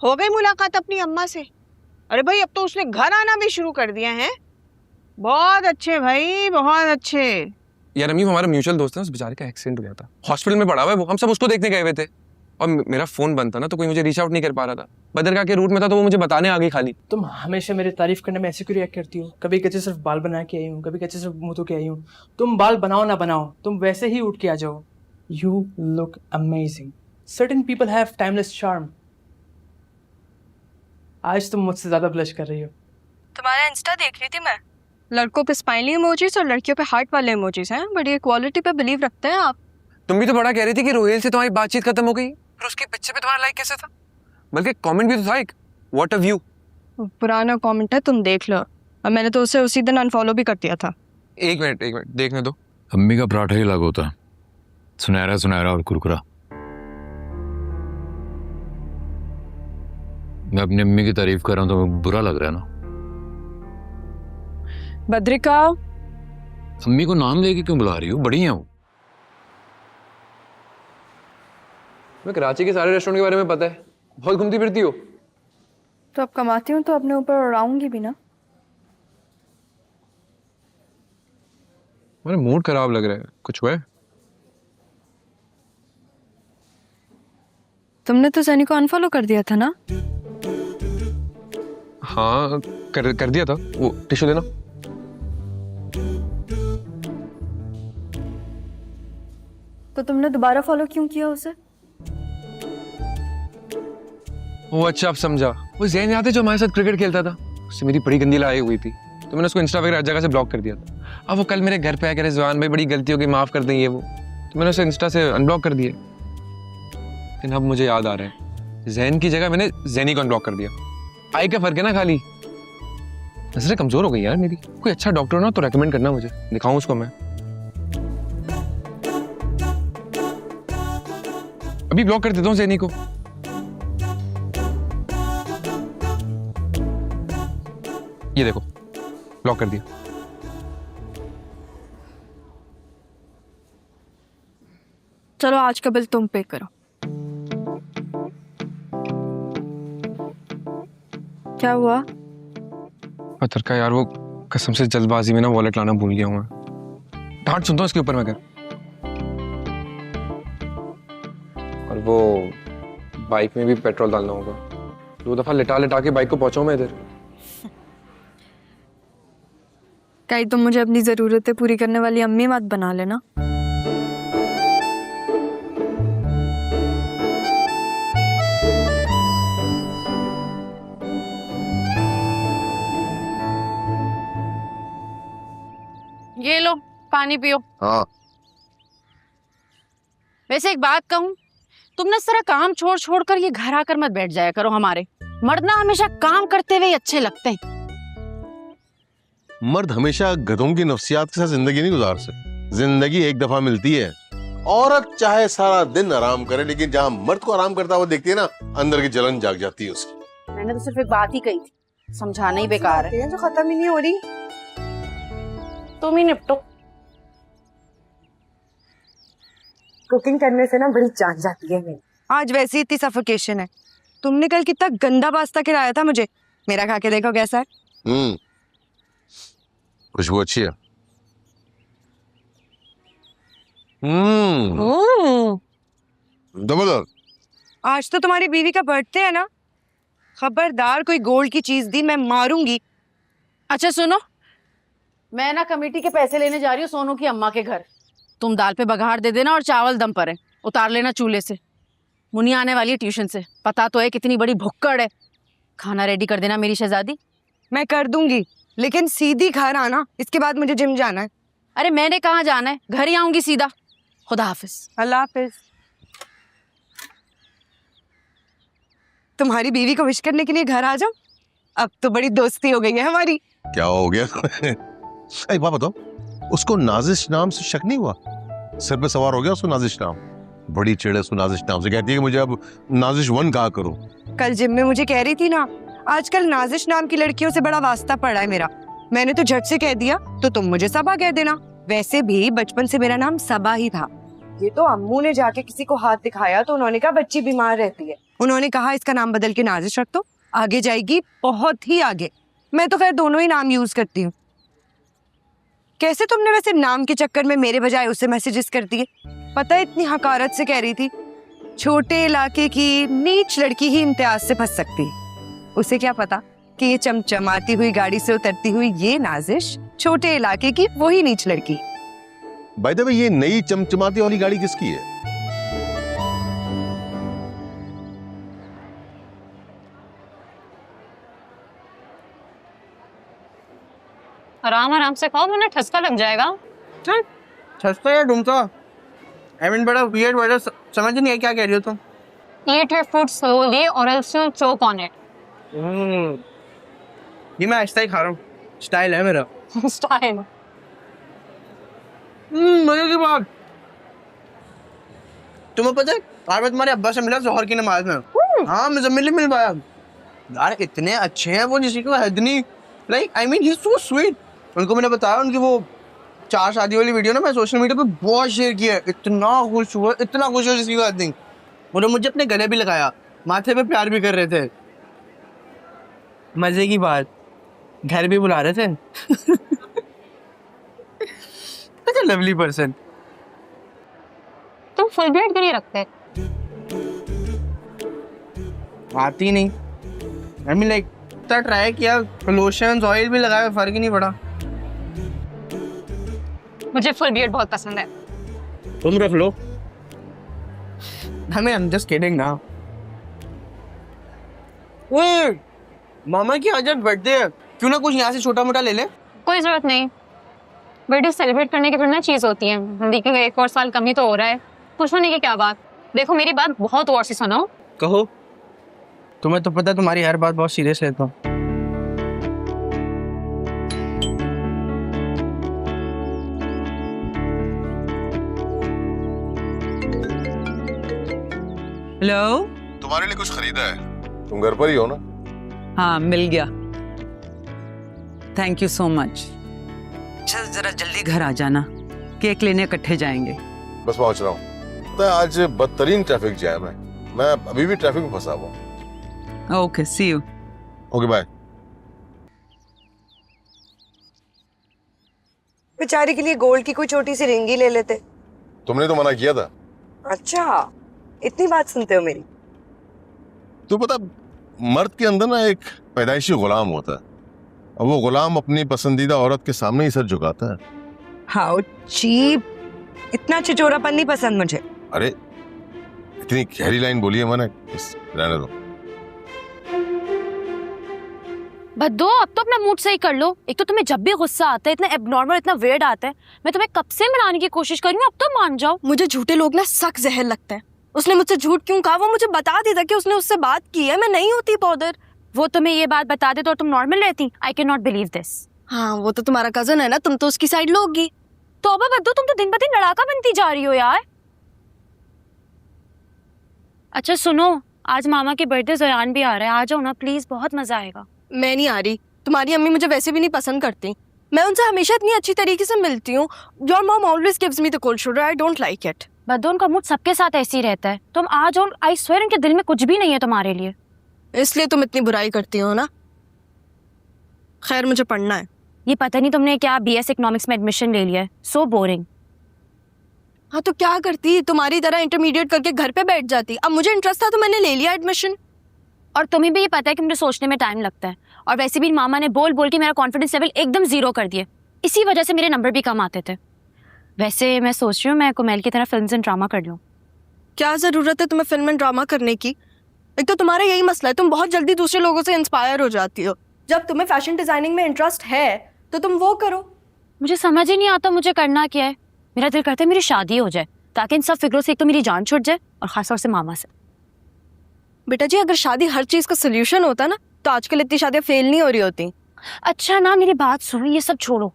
हो गई मुलाकात अपनी अम्मा से? अरे भाई अब तो उसने घर आना भी शुरू कर दिया है। बहुत अच्छे भाई, बहुत अच्छे। यार अम्मी, हमारा म्यूचुअल दोस्त है, उस बेचारे का एक्सीडेंट हो गया था, हॉस्पिटल में पड़ा हुआ है वो। हम सब उसको देखने गए हुए थे और मेरा फोन बंद था ना, तो कोई मुझे रीच आउट नहीं कर पा रहा था। बदरगाह के रूट में था तो वो मुझे बताने आ गई खाली। तुम हमेशा मेरी तारीफ करने में ऐसे क्यों रिएक्ट करती हो? कभी कहते सिर्फ बाल बना के आई हूँ, कभी कहते सिर्फ मुंह धो के आई हूँ। तुम बाल बनाओ ना बनाओ, तुम वैसे ही उठ के आ जाओ। You look amazing. Certain people have timeless charm. आज तुम मुझसे ज्यादा ब्लश कर रही हो। तुम्हारा इंस्टा देख रही थी मैं। लड़कों पे स्माइली इमोजीज और लड़कियों पे हार्ट वाले इमोजीज हैं, बट ये क्वालिटी पे बिलीव रखते हैं आप। तुम भी तो बड़ा कह रही थी कि रोहेल से तुम्हारी बातचीत खत्म हो गई, फिर उसके पीछे पे तुम्हारा लाइक कैसे था? बल्कि कमेंट भी तो था एक, व्हाट अ व्यू। पुराना कमेंट है, तुम देख लो। और मैंने तो उसे उसी दिन अनफॉलो भी कर दिया था। एक मिनट देखने दो। अम्मी का पराठा ही अलग होता है, सुनहरा सुनहरा और कुरकुरा। मैं अपनी अम्मी की तारीफ कर रहा हूँ तो बुरा लग रहा है ना? बद्रिका, अम्मी को नाम लेके क्यों बुला रही हो? बड़ी हैं वो। मैं कराची के सारे रेस्टोरेंट के बारे में पता है, बहुत घूमती फिरती हो। तो अब कमाती हूँ तो अपने ऊपर उड़ाऊंगी भी ना। मेरा मूड खराब लग रहा है, कुछ हुआ है? तुमने तो सनी को अनफॉलो कर दिया था ना? हाँ कर दिया था। वो टिश्यू देना। तो तुमने दोबारा फॉलो क्यों किया उसे? वो अच्छा, अब समझा। वो जैन याद है जो हमारे साथ क्रिकेट खेलता था? उससे मेरी बड़ी गंदी लड़ाई हुई थी, तो मैंने उसको इंस्टा वगैरह हर जगह से ब्लॉक कर दिया था। अब वो कल मेरे घर पे आया, कह रहे जवान भाई बड़ी गलती हो गई, माफ कर देंगे वो। तो मैंने उसे इंस्टा से अनब्लॉक कर दिया। लेकिन अब मुझे याद आ रहा है, जैन की जगह मैंने जैनी को अनब्लॉक कर दिया। आई का फर्क है ना खाली। नजरें कमजोर हो गई यार मेरी। कोई अच्छा डॉक्टर हो ना तो रेकमेंड करना मुझे, दिखाऊं उसको मैं। अभी ब्लॉक कर देता हूँ जैनी को। ये देखो, ब्लॉक कर दिया। चलो आज का बिल तुम पे करो। क्या हुआ? पत्थर का यार, वो कसम से जल्दबाजी में ना वॉलेट लाना भूल गया हूँ मैं। डांट सुनता हूँ इसके ऊपर मैं कर। और वो बाइक में भी पेट्रोल डालना होगा। 2 दफा लिटा लिटा के बाइक को पहुंचाऊं मैं इधर। कहीं तुम मुझे अपनी जरूरतें पूरी करने वाली अम्मी मत बना लेना। ये लो पानी पियो। हाँ। वैसे एक बात कहूँ, तुम ना सारा काम छोड़ छोड़ कर ये घर आकर मत बैठ जाया करो हमारे। मर्द ना हमेशा काम करते हुए अच्छे लगते हैं। मर्द हमेशा गधों की नफ्सियात के साथ जिंदगी नहीं गुजार सकते। जिंदगी एक दफा मिलती है। औरत चाहे सारा दिन आराम करे, लेकिन जहाँ मर्द को आराम करता हुआ देखती है ना, अंदर की जलन जाग जाती है उसकी। मैंने तो सिर्फ एक बात ही कही थी, समझाना ही बेकार है। जो खत्म ही नहीं हो रही। तुम ही निपटो। कुकिंग करने से ना बड़ी जान जाती है मेरी। आज वैसे ही इतनी सफोकेशन है। तुमने कल कितना गंदा पास्ता खिलाया था मुझे, मेरा खा के देखो कैसा है। खुशबू अच्छी है। जबरदस्त। आज तो तुम्हारी बीवी का बर्थडे है ना, खबरदार कोई गोल्ड की चीज दी मैं मारूंगी। अच्छा सुनो, मैं ना कमेटी के पैसे लेने जा रही हूँ सोनू की अम्मा के घर। तुम दाल पे बघार दे देना और चावल दम पर है, उतार लेना चूल्हे से। मुन्नी आने वाली है ट्यूशन से, पता तो है कितनी बड़ी भुक्कड़ है। खाना रेडी कर देना मेरी शहजादी। मैं कर दूंगी, लेकिन सीधी घर आना, इसके बाद मुझे जिम जाना है। अरे मैंने कहाँ जाना है, घर ही आऊंगी सीधा। खुदा हाफिज। अल्लाह हाफिज। तुम्हारी बीवी को विश करने के लिए घर आ जाओ। अब तो बड़ी दोस्ती हो गई है हमारी। क्या हो गया? एक बात बताओ, उसको नाजिश नाम से शक नहीं हुआ? सिर पे सवार हो गया उसको नाजिश नाम? बड़ी चिड़े उसको नाजिश नाम से, कहती है कि मुझे अब नाजिश 1 कहा करो। कल जिम में मुझे कह रही थी ना, आजकल नाजिश नाम की लड़कियों से बड़ा वास्ता पड़ा है मेरा। मैंने तो झट से कह दिया, तो तुम मुझे सबा कह देना। वैसे भी बचपन से मेरा नाम सबा ही था। ये तो अम्मू ने जाके किसी को हाथ दिखाया तो उन्होंने कहा बच्ची बीमार रहती है, उन्होंने कहा इसका नाम बदल के नाजिश रख दो, आगे जाएगी बहुत ही आगे। मैं तो खैर दोनों ही नाम यूज करती हूँ। कैसे तुमने वैसे नाम के चक्कर में मेरे बजाय उसे मैसेजेस कर दिए? पता है इतनी हकारत से कह रही थी, छोटे इलाके की नीच लड़की ही इम्तियाज से फंस सकती है। उसे क्या पता कि ये चमचमाती हुई गाड़ी से उतरती हुई ये नाजिश छोटे इलाके की वही नीच लड़की। बाय द वे, ये नई चमचमाती वाली गाड़ी किसकी है? आराम आराम से खाओ वरना ठसका लग जाएगा। ठसका या डुमका? आई मीन बड़ा वियर्ड वर्ड, समझ नहीं है क्या कह रही हो तुम। Eat your food slowly or else you'll choke on it. ये मैं आहिस्ता ही खा रहा हूँ, स्टाइल है मेरा। Style. मजे की बात। तुम्हें पता है आज मैं तुम्हारे अब्बा से मिला जोहर की नमाज में। हाँ, मुझे मिल पाया यार, इतने अच्छे हैं वो, जिसकी कोई हद नहीं। Like I mean he is so sweet. उनको मैंने बताया, उनकी वो 4 शादी वाली वीडियो ना मैं सोशल मीडिया पे बहुत शेयर किया है। इतना खुश हुआ जिसकी कोई हद नहीं। उन्होंने मुझे अपने गले भी लगाया, माथे पे प्यार भी कर रहे थे। मजे की बात, घर भी बुला रहे थे। Such a lovely person. तुम फुल बियर्ड क्यों नहीं रखते? आती नहीं। आई मीन लाइक इतना ट्राई किया, लोशंस ऑयल भी लगाया, फर्क ही नहीं पड़ा। मुझे फुल बियर्ड बहुत पसंद है। तुम रख लो। I'm just kidding now. Wait, मामा की आज बर्थडे है, क्यों ना कुछ यहाँ से छोटा मोटा ले ले? कोई जरूरत नहीं, बर्थडे सेलिब्रेट करने की फिर ना चीज होती है। देखिए 1 और साल कम ही तो हो रहा है, खुश होने की क्या बात। देखो मेरी बात बहुत गौर से सुनो। कहो। तुम्हें तो पता है तुम्हारी हर बात बहुत सीरियस लेता हूँ। हेलो, तुम्हारे लिए कुछ खरीदा है, तुम घर पर ही हो ना? हाँ मिल गया, थैंक यू सो मच। चल जरा जल्दी घर आ जाना, केक लेने इकट्ठे जाएंगे। बस पहुंच रहा हूँ। पता है आज बदतरीन ट्रैफिक जैम है, मैं अभी भी ट्रैफिक में फंसा हुआ हूँ। Okay, see you. Okay bye. बेचारी के लिए गोल्ड की कोई छोटी सी रिंग ही ले लेते। तुमने तो मना किया था। अच्छा, इतनी बात सुनते हो मेरी? तो पता, मर्द के अंदर ना एक पैदाइशी गुलाम होता है, और वो गुलाम अपनी पसंदीदा औरत के सामने ही सर झुकाता है। हाउ चीप, इतना चिचोरापन नहीं पसंद मुझे। अरे इतनी गहरी लाइन बोली है मैंने, बस रहने दो। बद्दो, अब तो अपना मूड सही कर लो। एक तो तुम्हें जब भी गुस्सा आता है इतना एबनॉर्मल, इतना वेयर्ड आता है। मैं तुम्हें कब से मनाने की कोशिश कर रही हूँ, अब तो मान जाओ। मुझे झूठे लोग ना सख्त जहर लगता है। उसने मुझसे झूठ क्यों कहा? वो मुझे बता देता कि उसने उससे बात की है, मैं नहीं होती बॉदर। वो तुम्हें ये बात बता दे तो तुम नॉर्मल रहती? I can not believe this. हाँ, वो तो तुम्हारा कजन है ना, तुम तो उसकी साइड लोगी। तो अब बद्दो, तुम तो दिन ब दिन लड़ाका बनती जा रही हो यार। अच्छा सुनो, आज मामा की बर्थडे ज़यान भी आ रहा है, आ जाओ ना प्लीज, बहुत मजा आएगा। मैं नहीं आ रही, तुम्हारी अम्मी मुझे वैसे भी नहीं पसंद करती। मैं उनसे हमेशा इतनी अच्छी तरीके से मिलती हूँ। Your mom always gives me the cold shoulder, I don't like it. Baddo, उनका मूड सबके साथ ऐसे ही रहता है। तुम आ जाओ, आई स्वेयर उनके दिल में कुछ भी नहीं है तुम्हारे लिए। इसलिए तुम इतनी बुराई करती हो ना। खैर, मुझे पढ़ना है। ये पता नहीं तुमने क्या BS इकोनॉमिक्स में एडमिशन ले लिया है, सो बोरिंग। हाँ तो क्या करती, तुम्हारी तरह इंटरमीडिएट करके घर पे बैठ जाती। अब मुझे इंटरेस्ट था तो मैंने ले लिया एडमिशन। और तुम्हें भी ये पता है कि मुझे सोचने में टाइम लगता है, और वैसे भी मामा ने बोल बोल के मेरा कॉन्फिडेंस लेवल एकदम 0 कर दिया। इसी वजह से मेरे नंबर भी कम आते थे। वैसे मैं सोच रही हूँ मैं कुमेल की तरह फिल्म्स एंड ड्रामा कर लूँ। क्या जरूरत है तुम्हें फिल्म एंड ड्रामा करने की? एक तो तुम्हारा यही मसला है, तुम बहुत जल्दी दूसरे लोगों से इंस्पायर हो जाती हो। जब तुम्हें फैशन डिजाइनिंग में इंटरेस्ट है तो तुम वो करो। मुझे समझ ही नहीं आता मुझे करना क्या है। मेरा दिल करता है मेरी शादी हो जाए, ताकि इन सब फिक्रों से एक तो मेरी जान छूट जाए, और खासतौर से मामा से। बेटा जी, अगर शादी हर चीज का सोल्यूशन होता ना तो आजकल इतनी शादियां फेल नहीं हो रही होती। अच्छा ना, मेरी बात सुनो, ये सब छोड़ो,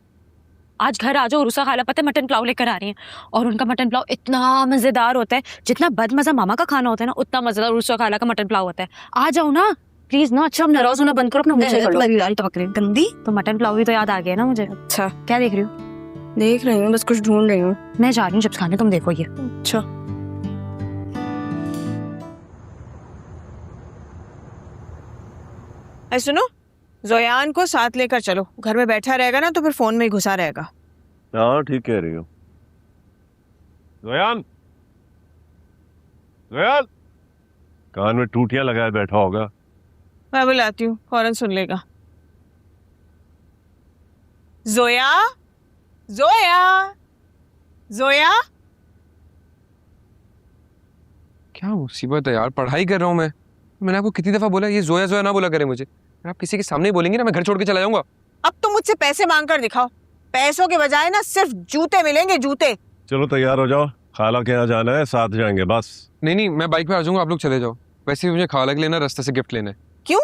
आज घर आ जाओ। रुसा खाला पता है मटन पुलाव लेकर आ रही हैं, और उनका मटन पुलाव इतना मजेदार होता है। जितना बदमजा मामा का खाना होता है ना, उतना मजेदार रुसा खाला का मटन पुलाव होता है। आ जाओ ना प्लीज ना। अच्छा, नाराज होना बंद करो, अपना मुंह से कर लो। गंदी तो मटन पुलाव भी तो याद आ गया ना मुझे। अच्छा, क्या देख रही हो? देख रही हूँ, बस कुछ ढूंढ रही हूँ। मैं जा रही हूँ चिप्स खाने, तुम देखो ये। अच्छा, अरे सुनो, जोयान को साथ लेकर चलो, घर में बैठा रहेगा ना तो फिर फोन में ही घुसा रहेगा। हाँ ठीक कह रही हो। जोयान, जोयान, कान में टूटियां लगाए बैठा होगा। मैं बुलाती हूँ, फौरन सुन लेगा। जोया, जोया, जोया। क्या मुसीबत है यार, पढ़ाई कर रहा हूँ मैं। मैंने आपको कितनी दफा बोला ये जोया जोया ना बोला करे मुझे। अगर आप किसी के सामने ही बोलेंगे ना मैं घर छोड़ के चला जाऊंगा। अब तो मुझसे पैसे मांग कर दिखाओ, पैसों के बजाय ना सिर्फ जूते मिलेंगे, जूते। चलो तैयार हो जाओ, खाला के यहाँ जाना है, साथ जाएंगे बस। नहीं नहीं, मैं बाइक पे आ जाऊंगा, आप लोग चले जाओ। वैसे भी मुझे खाला के लेना, रास्ते से गिफ्ट लेना है। क्यों,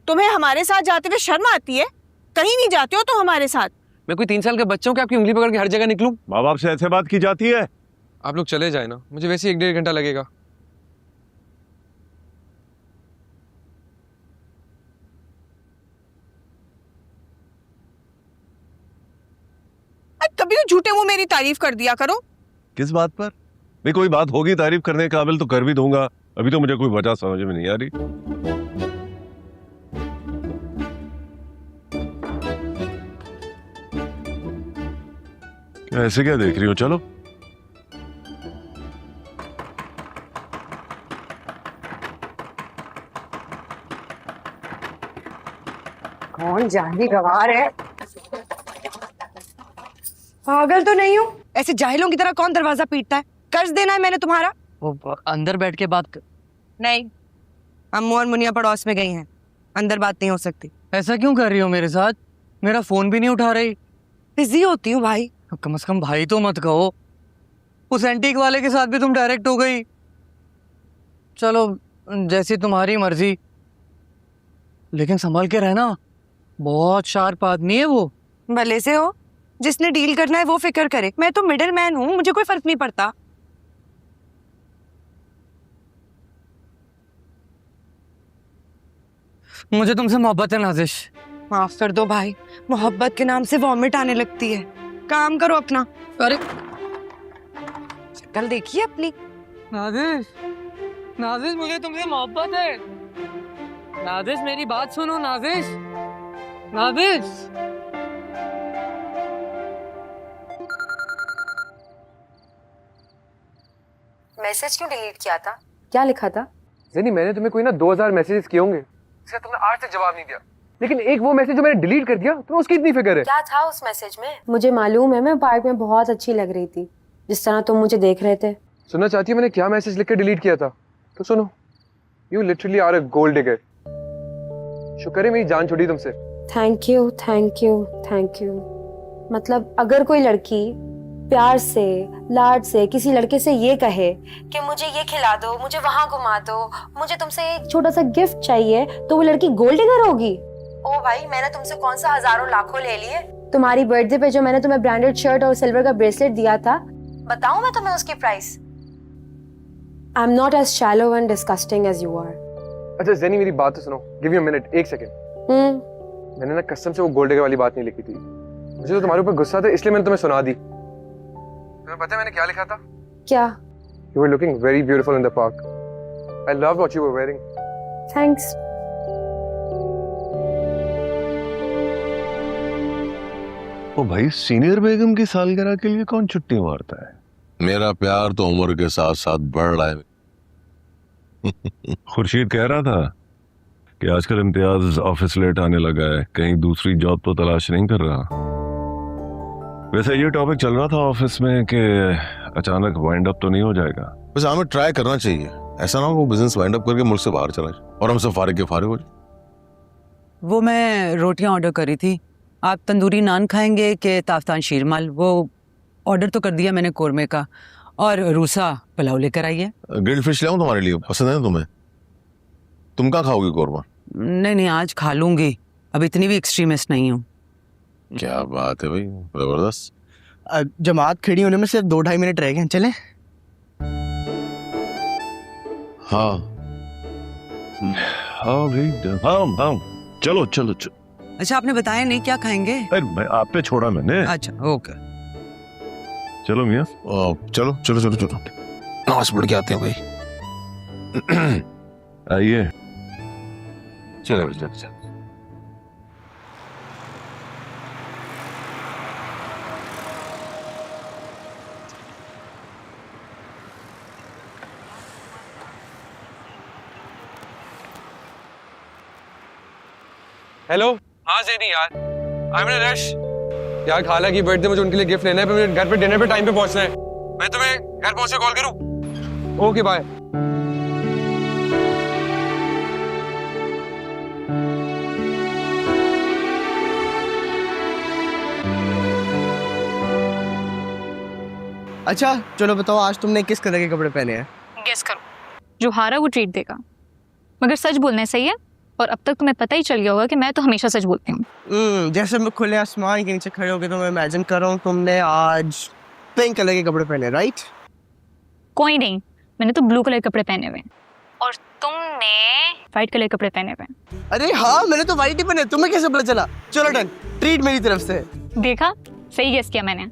तुम्हें हमारे साथ जाते हुए शर्म आती है? कहीं नहीं जाते हो तुम हमारे साथ। मैं कोई 3 साल का बच्चा हूँ कि आपकी उंगली पकड़ के हर जगह निकलूं? माँ बाप से ऐसे बात की जाती है? आप लोग चले जाए ना, मुझे वैसे 1-1.5 घंटा लगेगा। कभी तो झूठे मुंह मेरी तारीफ कर दिया करो। किस बात पर? नहीं, कोई बात होगी तारीफ करने के काबिल तो कर भी दूंगा। अभी तो मुझे कोई वजह समझ में नहीं आ रही। ऐसे क्या देख रही हो? चलो। कौन जानी गवार है? पागल तो नहीं हूँ? ऐसे जाहिलों की तरह कौन दरवाजा पीटता है? कर्ज देना है मैंने तुम्हारा? वो अंदर बैठ के बात कर। नहीं, अम्मू और मुनिया पड़ोस में गई हैं, अंदर बात नहीं हो सकती। ऐसा क्यों कर रही हो मेरे साथ? मेरा फोन भी नहीं उठा रही। बिजी होती हूँ भाई। कम से कम भाई तो मत कहो। उस एंटीक वाले के साथ भी तुम डायरेक्ट हो गई। चलो जैसी तुम्हारी मर्जी, लेकिन संभल के रहना, बहुत शार्प आदमी है वो। भले से हो, जिसने डील करना है वो फिक्र करे। मैं तो मिडिल मैन हूँ, मुझे कोई फर्क नहीं पड़ता। मुझे तुमसे मोहब्बत है नाजिश। माफ कर दो भाई, मोहब्बत के नाम से वॉमिट आने लगती है। काम करो अपना। अरे कल देखिए अपनी। नाजिश, नाजिश मुझे तुमसे मोहब्बत है। नाजिश मेरी बात सुनो नाजिश, नाजिश। मैसेज क्यों डिलीट किया था? क्या लिखा था? ज़ेनी, मैंने तुम्हें कोई ना 2000 मैसेजेस किए होंगे, इसका तुमने आज तक जवाब नहीं दिया। लेकिन एक वो मैसेज जो मैंने डिलीट कर दिया, तुम्हें उसकी इतनी फिक्र है? क्या था उस मैसेज में? मुझे मालूम है, मैं पार्क में बहुत अच्छी लग रही थी, जिस तरह तुम मुझे देख रहे थे। सुनना चाहती है मैंने क्या मैसेज लिख के डिलीट किया था? तो सुनो, you literally are a gold digger. शुक्र है मेरी जान छुड़ी तुमसे। Thank you, thank you, thank you. मतलब अगर कोई लड़की प्यार से, लाड से किसी लड़के से ये कहे कि मुझे ये खिला दो, मुझे वहां घुमा दो, मुझे तुमसे एक छोटा सा गिफ्ट चाहिए, तो वो लड़की गोल्ड डिगर होगी? ओ भाई, मैंने तुमसे कौन सा हजारों लाखों ले लिए? तुम्हारी बर्थडे पे जो मैंने तुम्हें ब्रांडेड शर्ट और सिल्वर का ब्रेसलेट दिया था, बताऊं मैं तुम्हें उसकी price? I am not as shallow and disgusting as you are. अच्छा ज़ेनी, मेरी बात तो सुनो। Give me a minute, 1 second. मैंने ना कसम से वो गोल्ड डिगर वाली बात नहीं लिखी थी। मुझे तो तुम्हारे ऊपर गुस्सा था, इसलिए मैंने तुम्हें सुना दी। तुम्हें पता है मैंने क्या लिखा था? क्या? You were looking very beautiful in the park. I loved what you were wearing. Thanks. ओ भाई, सीनियर बेगम की सालगिरह के लिए कौन छुट्टी मारता है? मेरा प्यार तो उम्र के साथ साथ बढ़ रहा है। खुर्शीद कह रहा था कि आजकल इम्तियाज ऑफिस लेट आने लगा है, कहीं दूसरी जॉब तो तलाश नहीं कर रहा। वैसे ये टॉपिक चल रहा था ऑफिस में कि अचानक वाइंड अप तो नहीं हो जाएगा। बस हमें ट्राई करना चाहिए, ऐसा ना हो वो बिजनेस वाइंड अप करके मुल्क से बाहर चला जाए और हम सब फारिग के फारिग हो जाए। वो मैं रोटियां ऑर्डर करी थी। आप तंदूरी नान खाएंगे कि ताफ्तान शीरमाल? वो ऑर्डर तो कर दिया मैंने कोरमे का, और रूसा पुलाव लेकर आई है। ग्रिल्ड फिश लाऊं तुम्हारे लिए? पसंद है ना तुम्हें? तुम कहाँ खाओगी कोरमा? नहीं नहीं, आज खा लूंगी, अब इतनी भी एक्सट्रीमिस्ट नहीं हूँ। क्या बात है भाई, जबरदस्त। जमात खड़ी होने में सिर्फ 2-2.5 मिनट रह गए, चले? हाँ हाँ भाई, हाँ चलो चलो चलो। अच्छा, आपने बताया नहीं क्या खाएंगे? अरे मैं आप पे छोड़ा मैंने। अच्छा ओके, चलो मियाँ। चलो चलो चलो चलो, नमाज पढ़ के आते हैं भाई। आइए। चलो चलो चलो। हेलो। हाँ ज़ेनी यार, आई एम इन रश यार, खाला की बर्थडे, मुझे उनके लिए गिफ्ट लेना है, पर मुझे घर पे डिनर पे टाइम पे पहुंचना है। मैं तुम्हें घर पहुंचे कॉल करूं? Okay bye. अच्छा चलो बताओ, आज तुमने किस कलर के कपड़े पहने हैं? गेस करो। जो हारा वो ट्रीट देगा, मगर सच बोलना है, सही है? और अब तक तुम्हें पता ही चल गया होगा कि मैं तो हमेशा सच बोलती हूँ। जैसे मैं खुले आसमान के नीचे खड़े हो गए तो मैं इमेजिन कर रहा हूँ तुमने आज पिंक कलर के कपड़े पहने, राइट? कोई नहीं, मैंने तो ब्लू कलर के कपड़े पहने हुए हैं और तुमने व्हाइट कलर के कपड़े पहने हुए हैं। अरे हाँ, मैंने तो व्हाइट ही पहने, तुम्हें कैसे पता चला? चलो डन, ट्रीट मेरी तरफ से। देखा, सही गेस किया मैंने।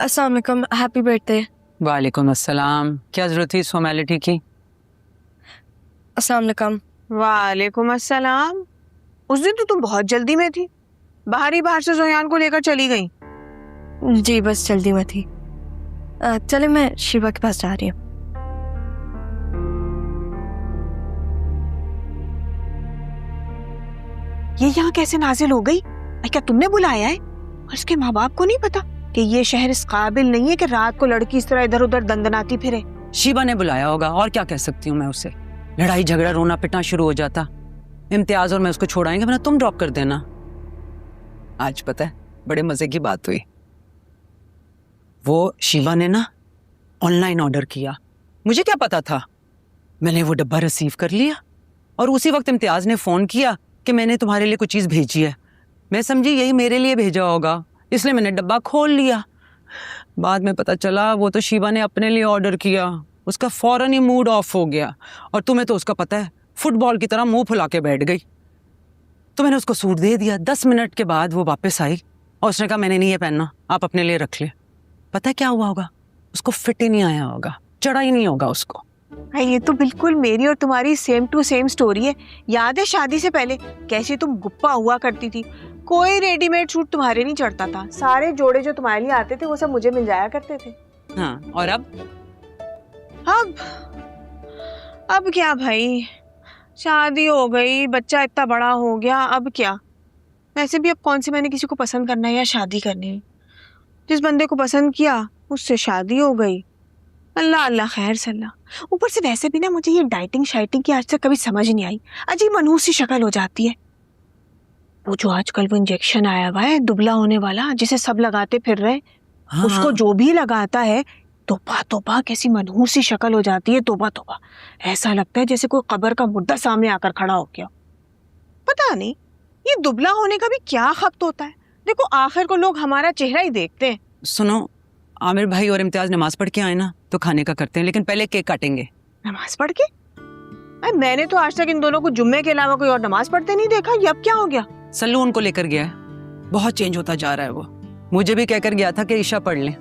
अस्सलाम वालेकुम, हैप्पी बर्थडे। वालेकुम अस्सलाम। क्या जरूरत थी इस फॉर्मेलिटी की? अस्सलाम वालेकुम। वालेकुम अस्सलाम। उस दिन तो तुम बहुत जल्दी में थी, बाहर से जोयान को लेकर चली गई। जी बस जल्दी में थी। चले मैं शिवा के पास जा रही हूँ। ये यहाँ कैसे नाजिल हो गई? क्या तुमने बुलाया है? और इसके माँ बाप को नहीं पता कि ये शहर इस काबिल नहीं है कि रात को लड़की इस तरह इधर उधर दंदनाती फिरे? शिवा ने बुलाया होगा, और क्या कह सकती हूँ मैं उसे। लड़ाई झगड़ा रोना पिटना शुरू हो जाता। इम्तियाज और मैं उसको छोड़ाएंगे, वरना तुम ड्रॉप कर देना। आज पता है बड़े मजे की बात हुई। वो शिवा ने ना ऑनलाइन ऑर्डर किया, मुझे क्या पता था। मैंने वो डब्बा रिसीव कर लिया और उसी वक्त इम्तियाज ने फोन किया कि मैंने तुम्हारे लिए कुछ चीज भेजी है। मैं समझी यही मेरे लिए भेजा होगा, इसलिए मैंने डब्बा खोल लिया। बाद में पता चला वो तो शिवा ने अपने लिए ऑर्डर किया। उसका फौरन ही मूड ऑफ हो गया, और तुम्हें तो उसका पता है, फुटबॉल की तरह मुंह फुला के बैठ गई। तो मैंने उसको सूट दे दिया। 10 मिनट के बाद वो वापस आई और उसने कहा मैंने नहीं ये पहनना, आप अपने लिए रख ले। पता है क्या हुआ होगा? उसको फिट ही नहीं आया होगा, चढ़ा ही नहीं होगा उसको। ये तो बिल्कुल मेरी और तुम्हारी सेम टू सेम स्टोरी है। याद है शादी से पहले कैसे तुम गुप्पा हुआ करती थी? कोई रेडीमेड सूट तुम्हारे नहीं चढ़ता था, सारे जोड़े जो तुम्हारे लिए आते थे वो सब मुझे मिल जाया करते थे। हाँ, और अब क्या भाई, शादी हो गई, बच्चा इतना बड़ा हो गया, अब क्या? वैसे भी अब कौन से मैंने किसी को पसंद करना है या शादी करनी है? जिस बंदे को पसंद किया उससे शादी हो गई। अल्लाह अल्लाह खैर सल्लाह। ऊपर से वैसे भी ना मुझे ये डाइटिंग शाइटिंग की आज तक कभी समझ नहीं आई। अजीब मनहूस सी शक्ल हो जाती है। वो जो आजकल वो इंजेक्शन आया हुआ है दुबला होने वाला, जिसे सब लगाते फिर रहे, हाँ, उसको जो भी लगाता है तोबा तोबा कैसी मनहूस सी शक्ल हो जाती है। तोबा तोबा, ऐसा लगता है जैसे कोई कब्र का मुर्दा सामने आकर खड़ा हो गया। पता नहीं ये दुबला होने का भी क्या खप्त होता है। देखो आखिर को लोग हमारा चेहरा ही देखते हैं। सुनो, आमिर भाई और इम्तियाज नमाज पढ़ के आए ना, तो खाने का करते हैं, लेकिन पहले केक काटेंगे। नमाज पढ़ के? मैंने तो आज तक इन दोनों को जुम्मे के अलावा कोई और नमाज पढ़ते नहीं देखा। ये अब क्या हो गया? सल्लू उनको लेकर गया है, बहुत चेंज होता जा रहा है वो। मुझे भी कहकर गया था कि ईशा पढ़ लें।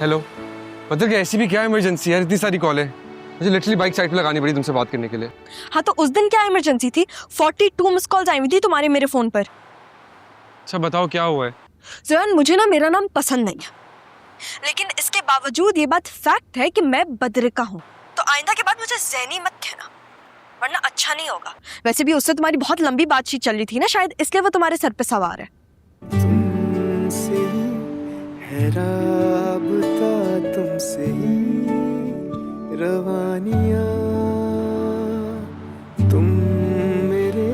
हेलो, मतलब कि ऐसी भी क्या इमरजेंसी है? इतनी सारी कॉल है, मुझे लिटरली बाइक साइड पे लगानी पड़ी तुमसे बात करने के लिए। हाँ तो उस दिन क्या इमरजेंसी थी? 42 मिस कॉल्स आई हुई थी तुम्हारे मेरे फोन पर। अच्छा बताओ क्या हुआ है? ज़यान, मुझे ना मेरा नाम पसंद नहीं है, लेकिन इसके बावजूद ये बात फैक्ट है कि मैं बदरिका हूँ। तो आइंदा के बाद मुझे ज़ैनी मत कहना, वरना अच्छा नहीं होगा। वैसे भी उससे तुम्हारी बहुत लंबी बातचीत चल रही थी ना, शायद इसलिए वो तुम्हारे सर पे सवार है। तुमसे रवानियां, तुम मेरे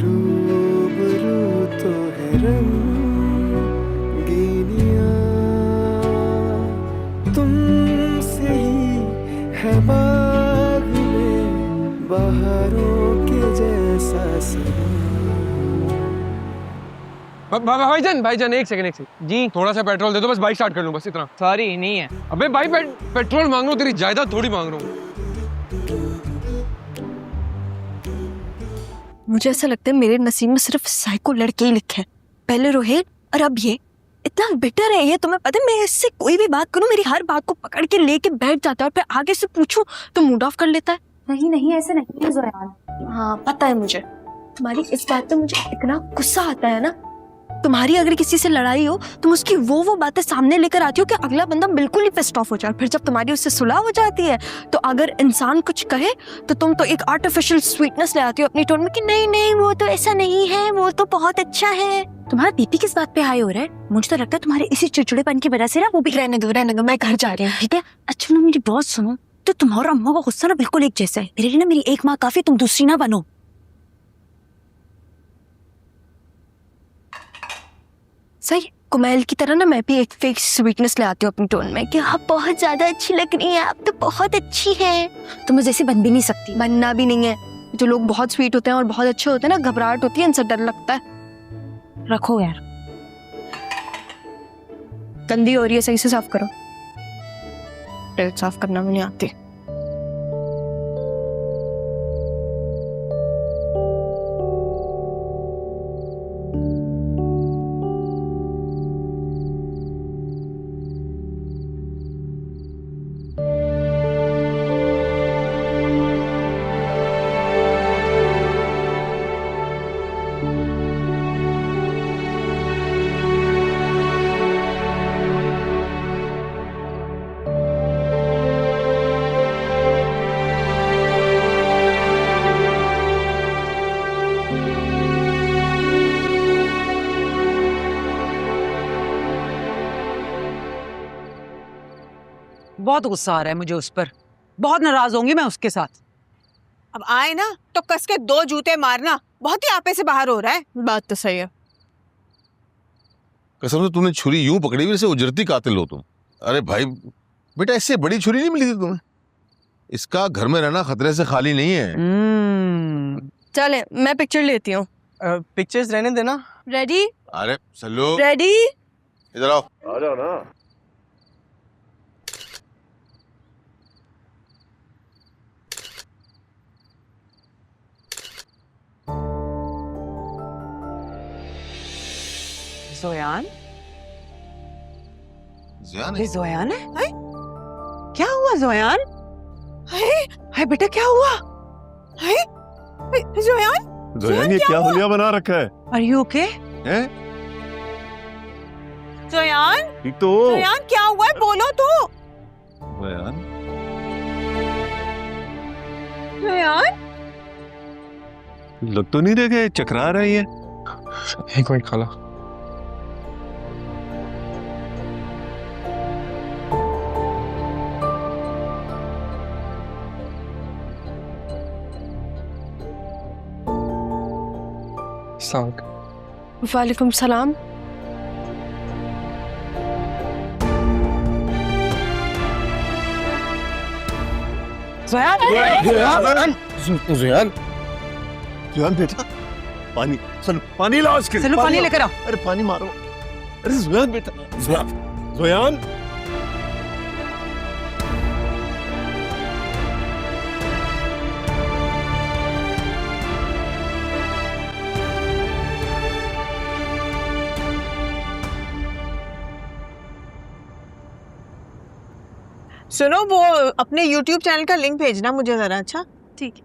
रूबरू तो है रंगीनियां, तुमसे ही है बाग में बहारों के जैसा समा। भाईजान एक सेकंड जी, थोड़ा सा पेट्रोल दे दो, बस बाइक स्टार्ट कर लूं, बस इतना। सॉरी नहीं है। अबे भाई पेट्रोल मांग रहा हूँ, तेरी जायदाद थोड़ी मांग रहा हूँ। मुझे ऐसा लगता है मेरे नसीब में सिर्फ साइको लड़के ही लिखे हैं। पहले रोहित और अब ये। इतना बेटर है ये, तुम्हें पता है मैं इससे कोई भी बात करूं मेरी हर बात को पकड़ के लेके बैठ जाता है और फिर आगे से पूछूं तो मूड ऑफ कर लेता है। नहीं नहीं ऐसा नहीं है ज़ोयान। हाँ पता है मुझे, तुम्हारी इस बात पे मुझे इतना गुस्सा आता है ना। तुम्हारी अगर किसी से लड़ाई हो तुम उसकी वो बातें सामने लेकर आती हो कि अगला बंदा बिल्कुल ही पिस्ड ऑफ हो जाए। फिर जब तुम्हारी उससे सुलह हो जाती है तो अगर इंसान कुछ कहे तो तुम तो एक आर्टिफिशियल स्वीटनेस ले आती हो अपनी टोन में कि नहीं नहीं वो तो ऐसा नहीं है, वो तो बहुत अच्छा है। तुम्हारा बीपी किस बात पे हाई हो रहा है? मुझे तो लगता है तुम्हारे इसी चिड़चिड़ेपन की वजह से ना वो भी। रहने दो मैं घर जा रही हूँ ठीक है। अच्छा ना मेरी बात सुनो, तो तुम्हारा अम्मा का गुस्सा ना बिल्कुल एक जैसा है। मेरे लिए ना मेरी एक माँ काफी, तुम दूसरी ना बनो। सही कुमैल की तरह ना मैं भी एक फेक स्वीटनेस ले आती हूँ अपनी टोन में कि आप बहुत ज्यादा अच्छी लग रही हैं, आप तो बहुत अच्छी हैं। तुम जैसे बन भी नहीं सकती। बनना भी नहीं है। जो लोग बहुत स्वीट होते हैं और बहुत अच्छे होते हैं ना, घबराहट होती है, इनसे डर लगता है। रखो यार। गंदी हो रही है, सही से साफ करो। प्लेट साफ करना भी नहीं आती। बहुत गुस्सा आ रहा है मुझे उस पर, बहुत नाराज होंगी मैं उसके साथ। अब आए ना तो कस के 2 जूते मारना, बहुत ही आपे से बाहर हो रहा है। बात तो सही है। कसम से तूने छुरी यूं पकड़ी हुई जैसे उजरती कातिल हो तुम। अरे भाई बेटा, इससे बड़ी छुरी नहीं मिली थी तुम्हें। इसका घर में रहना खतरे से खाली नहीं है। चले मैं पिक्चर लेती हूँ। पिक्चर्स रहने देना। रेडी? अरे सल्लू रेडी? इधर आओ। आ जाओ ना। जोयान? ज़ियान ये जोयान है? क्या हुआ जोयान? हाय बेटा क्या हुआ? जोयान? जोयान ये क्या हुलिया बना रखा है? Are you okay? हैं? जोयान? ठीक तो? जोयान क्या हुआ है, बोलो तो। जोयान? जोयान? लग तो नहीं रहे कि चकरा रही है? एक मिनट खाला। वालेकुम सलाम। जोयान? जोयान बेटा, पानी चलो, पानी लाओ उसके लिए। चलो पानी लेकर आओ। अरे पानी मारो। अरे जोयान बेटा, जोयान। सुनो, वो अपने YouTube चैनल का लिंक भेजना मुझे जरा। अच्छा ठीक है।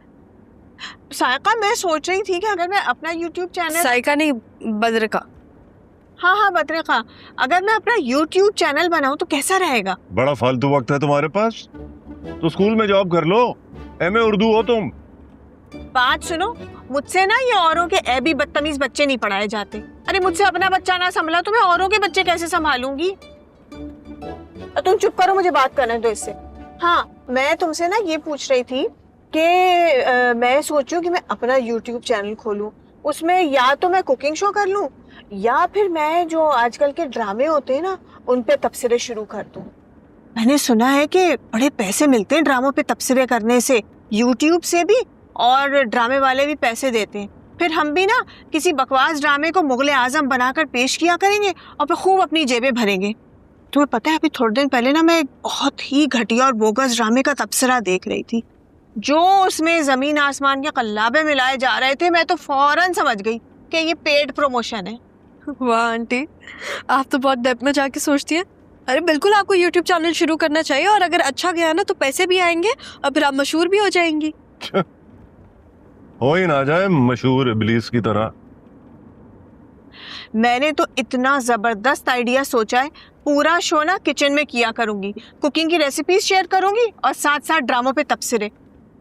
सायका, मैं सोच रही थी कि अगर मैं अपना YouTube चैनल। सायका नहीं, बद्रिका। हाँ बद्रिका, अगर मैं अपना YouTube चैनल बनाऊं तो कैसा रहेगा? बड़ा फालतू वक्त है तुम्हारे पास, तो स्कूल में जॉब कर लो। एमए उर्दू हो तुम। बात सुनो, मुझसे ना ये औरों के ऐबी बदतमीज बच्चे नहीं पढ़ाए जाते। अरे मुझसे अपना बच्चा ना संभला तो मैं औरों के बच्चे कैसे संभालूंगी? तुम चुप करो, मुझे बात करने दो इससे। हाँ, मैं तुमसे ना ये पूछ रही थी कि मैं सोचूं कि मैं अपना YouTube चैनल खोलूं, उसमें या तो मैं कुकिंग शो कर लूं या फिर मैं जो आजकल के ड्रामे होते हैं ना उन पे तबसरे शुरू कर दूं। मैंने सुना है कि बड़े पैसे मिलते हैं ड्रामों पे तबसरे करने से, YouTube से भी, और ड्रामे वाले भी पैसे देते हैं। फिर हम भी ना किसी बकवास ड्रामे को मुगले आजम बनाकर पेश किया करेंगे और फिर खूब अपनी जेबें भरेंगे। तुम्हें पता है अभी थोड़े दिन पहले ना मैं एक बहुत ही घटिया और बोगस ड्रामे का तबसरा देख रही थी। जो उसमें जमीन आसमान के कल्लाबे मिलाए जा रहे थे, मैं तो फौरन समझ गई कि ये पेड प्रमोशन है। वाह आंटी, आप तो बहुत डेप्थ में जाके सोचती हैं। अरे बिल्कुल, आपको यूट्यूब चैनल शुरू करना चाहिए, और अगर अच्छा गया ना तो पैसे भी आएंगे और फिर आप मशहूर भी हो जाएंगी। हो ही ना जाए मशहूर इब्लीस की तरह। मैंने तो इतना जबरदस्त आइडिया सोचा है, पूरा शो ना किचन में किया करूंगी, कुकिंग की रेसिपीज शेयर करूंगी और साथ साथ ड्रामों पे तबसरे।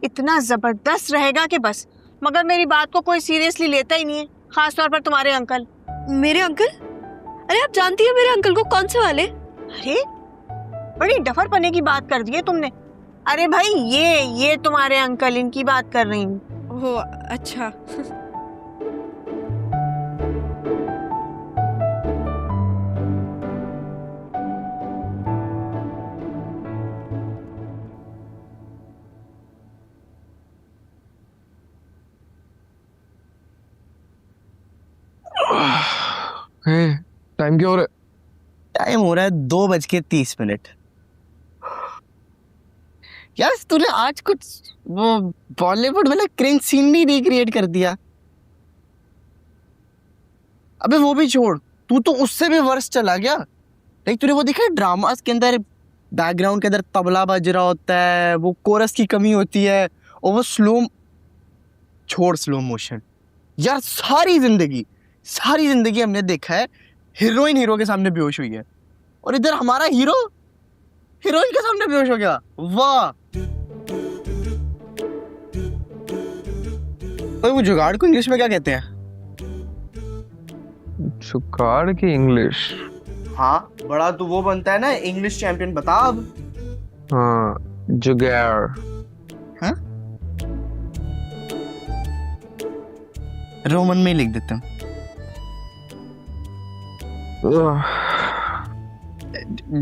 इतना जबरदस्त रहेगा कि बस, मगर मेरी बात को कोई सीरियसली लेता ही नहीं है, खास तौर पर तुम्हारे अंकल। मेरे अंकल? अरे आप जानती हैं मेरे अंकल को? कौन से वाले? अरे बड़ी डफर पने की बात कर दी है तुमने। अरे भाई ये तुम्हारे अंकल, इनकी बात कर रही हूँ। ओह अच्छा। टाइम क्या हो रहा है? टाइम हो रहा है 2:30। यार तूने आज कुछ वो बॉलीवुड वाला क्रिंज सीन नहीं रिक्रिएट कर दिया? अबे वो भी छोड़, तू तो उससे भी वर्ष चला गया। लाइक तूने वो देखा है ड्रामास के अंदर बैकग्राउंड के अंदर तबला बज रहा होता है, वो कोरस की कमी होती है, और वो स्लो मोशन। यार सारी जिंदगी हमने देखा है हीरोइन हीरो के सामने बेहोश हुई है, और इधर हमारा हीरो हीरोइन के सामने बेहोश हो गया। वाह। तो वो जुगाड़ को इंग्लिश में क्या कहते हैं? जुगाड़ की इंग्लिश? हाँ बड़ा तो वो बनता है ना इंग्लिश चैंपियन, बता अब। हाँ जुगाड़। हाँ रोमन में लिख देता हूँ।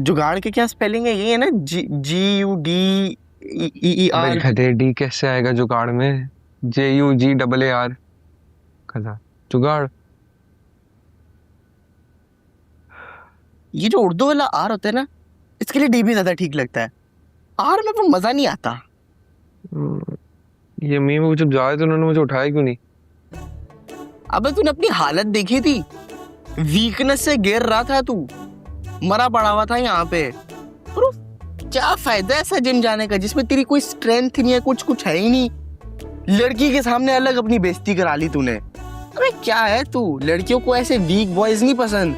जुगाड़ के क्या स्पेलिंग है? ये है ना GUDEER। गधे, डी कैसे आएगा जुगाड़ में? JUGAAR। गधा। जुगाड़। ये जो उर्दू वाला आर होता है ना, इसके लिए डी भी ज्यादा ठीक लगता है। आर में वो मजा नहीं आता। ये मीम जब जाए तो उन्होंने मुझे उठाया क्यों नहीं? अबे तूने अपनी हालत देखी थी? वीकनेस से गिर रहा था तू, मरा पड़ा हुआ था यहाँ पे। और क्या फायदा ऐसा जिम जाने का जिसमें तेरी कोई स्ट्रेंथ नहीं है, कुछ है ही नहीं। लड़की के सामने अलग अपनी बेइज्जती करा ली तूने। अबे क्या है तू? लड़कियों को ऐसे वीक बॉयज नहीं पसंद,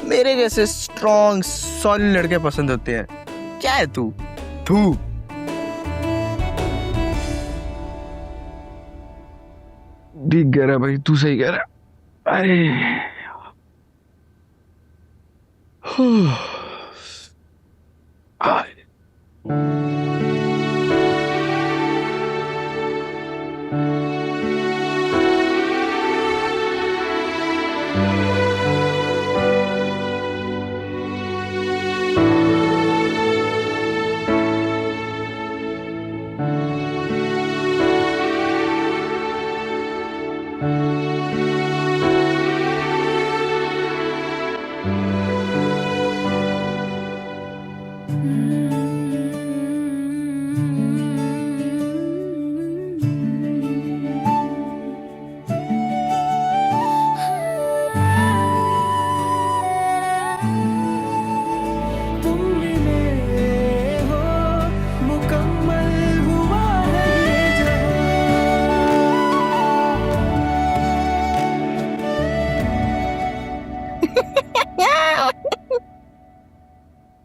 मेरे जैसे स्ट्रॉन्ग सॉलिड लड़के पसंद होते हैं। क्या है तू? ठीक कह रहा है भाई, तू सही कह रहा है। अरे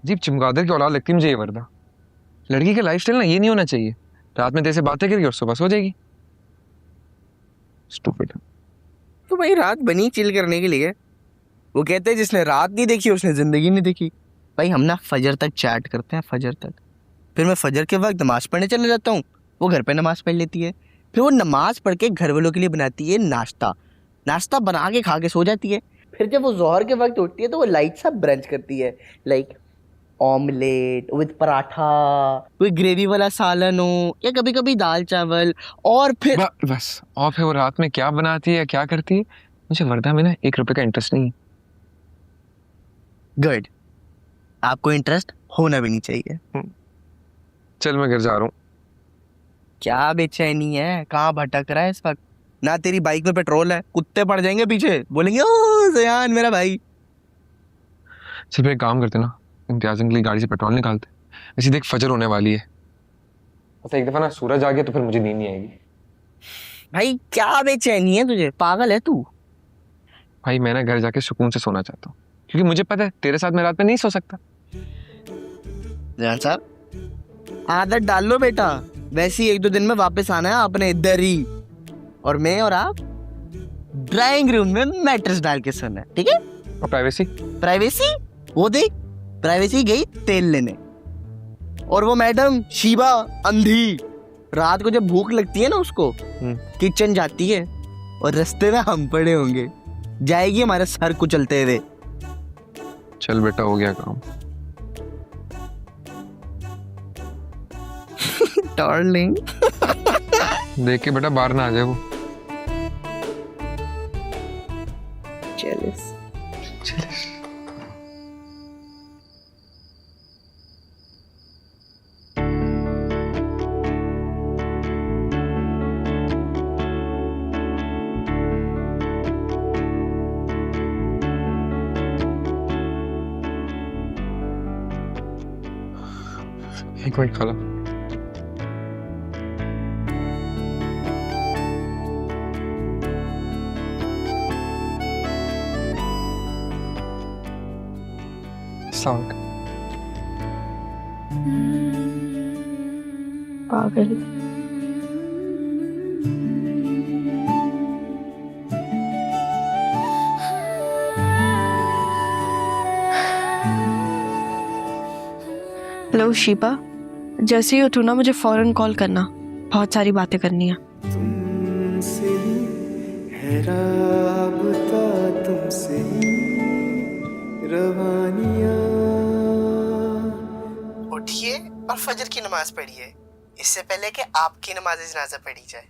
जीप चमगादड़ की औलाद लगती मुझे ये वरना। लड़की का लाइफस्टाइल ना ये नहीं होना चाहिए, रात में जैसे बातें करेगी और सुबह सो जाएगी। स्टूपिड। तो भाई रात बनी चिल करने के लिए। वो कहते हैं जिसने रात नहीं देखी उसने जिंदगी नहीं देखी। भाई हम ना फजर तक चैट करते हैं, फजर तक। फिर मैं फजर के वक्त नमाज पढ़ने चले जाता हूँ, वो घर पे नमाज पढ़ लेती है। फिर वो नमाज पढ़ के घर वालों के लिए बनाती है नाश्ता बना के खा के सो जाती है। फिर जब वो जोहर के वक्त उठती है तो वो लाइट सा ब्रंच करती है, लाइक ऑमलेट विद पराठा, कोई ग्रेवी वाला सालन हो, या कभी कभी दाल चावल। और फिर बस। और फिर वो रात में क्या बनाती है, क्या करती है? मुझे वर्दा में ना 1 रुपए का इंटरेस्ट नहीं है। गुड, आपको इंटरेस्ट होना भी नहीं चाहिए। चल मैं घर जा रहा हूँ। क्या बेचैनी है, कहाँ भटक रहा है इस वक्त? ना तेरी बाइक में पेट्रोल है, कुत्ते पड़ जाएंगे पीछे, बोलेंगे ओ जयान मेरा भाई। चल फिर एक काम करते ना, इम्तियाज अंकल की गाड़ी से पेट्रोल निकालते। वैसे देख फजर होने वाली है, एक दफा ना सूरज आ गया तो फिर मुझे नींद नहीं आएगी। भाई क्या बेचैनी है तुझे, पागल है तू? भाई मैं ना घर जाके सुकून से सोना चाहता हूँ, क्योंकि मुझे पता है तेरे साथ मैं रात में नहीं सो सकता। जयान साहब आदत डाल लो बेटा, वैसे ही 1-2 दिन में वापस आना है आपने इधर ही, और मैं और आप ड्राइंग रूम में मैट्रेस डाल के सोना है, ठीक है? और प्राइवेसी? प्राइवेसी वो देख, प्राइवेसी गई तेल लेने, और वो मैडम शीबा अंधी रात को जब भूख लगती है ना उसको किचन जाती है, और रास्ते में हम पड़े होंगे, जाएगी हमारे सर कुचलते हुए। चल बेटा हो गया काम। डार्लिंग देख के बेटा बाहर ना आ जाए वो। जेलस। एक मिनट खाला। साग पागल। हेलो शीबा, जैसे ही उठो ना मुझे फौरन कॉल करना, बहुत सारी बातें करनी है। तुमसे है राबता, तुमसे रवानियां। उठिए और फजर की नमाज पढ़िए, इससे पहले कि आपकी नमाज जनाजा पढ़ी जाए।